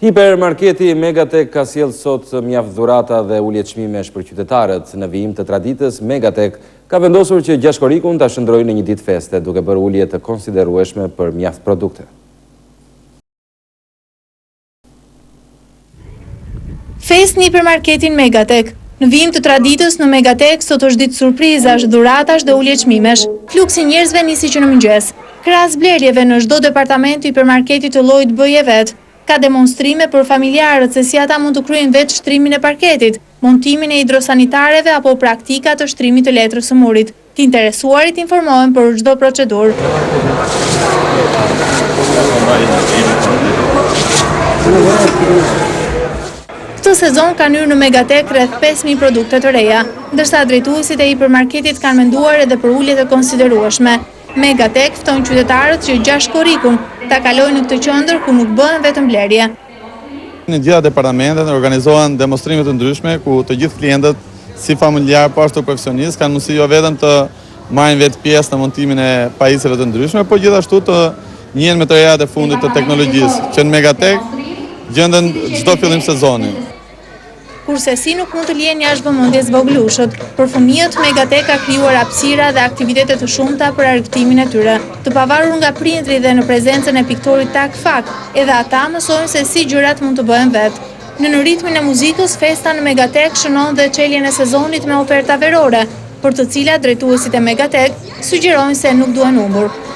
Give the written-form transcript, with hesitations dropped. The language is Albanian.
Hipermarketi Megatek ka sjellë sot mjaft dhurata dhe ulje çmimesh për qytetarët. Në vijim të traditës, Megatek ka vendosur që gjashkorikun ta shndrojë në një ditë feste, duke bërë ulje të konsiderueshme për mjaft produkte. Fest në hipermarketin Megatek. Në vijim të traditës në Megatek sot është ditë surprizash, dhuratash dhe ulje çmimesh. Fluksi njerëzve nisi që në mëngjes. Krahas blerjeve në çdo departament të hipermarketit të llojit bëje vet. Ka demonstrime për familjarët se si ata mund të kryejnë vetë shtrimin e parketit, montimin e hidrosanitareve apo praktika të shtrimit të letrës së murit. Të interesuarit informohen për çdo procedurë. Këtë sezon kanë hyrë në Megatek rreth 5.000 produkte të reja, ndërsa drejtuesit e hipermarketit kanë menduar edhe për ulje të konsiderueshme. Megatek fton qytetarët që gjashkorikun ta kalojnë në këtë qendër ku nuk bëhen vetëm blerje. Në gjitha departamentet organizohen demonstrime të ndryshme ku të gjithë klientët, si familjar po ashtu profesionistë, kanë mundësi jo vetëm të marrin vetë pjesë në montimin e pajisjeve të ndryshme, por gjithashtu të njihen me të rejat e fundit të teknologjisë, që në Megatek gjenden çdo fillim sezoni. Kurse si nuk mund të lihen jashtë vëmendjes voglushët, për fëmijët Megatek ka krijuar hapësira dhe aktivitete të shumta për argëtimin e tyre. Të pavarur nga prindri dhe në prezencën e piktorit Tak Fak, edhe ata mësojnë se si gjërat mund të bëhen vetë. Në ritmin e muzikës, festa në Megatek shënon dhe çeljen e sezonit me oferta verore, për të cilat drejtuesit e Megatek sugjerojnë se nuk duhen humbur.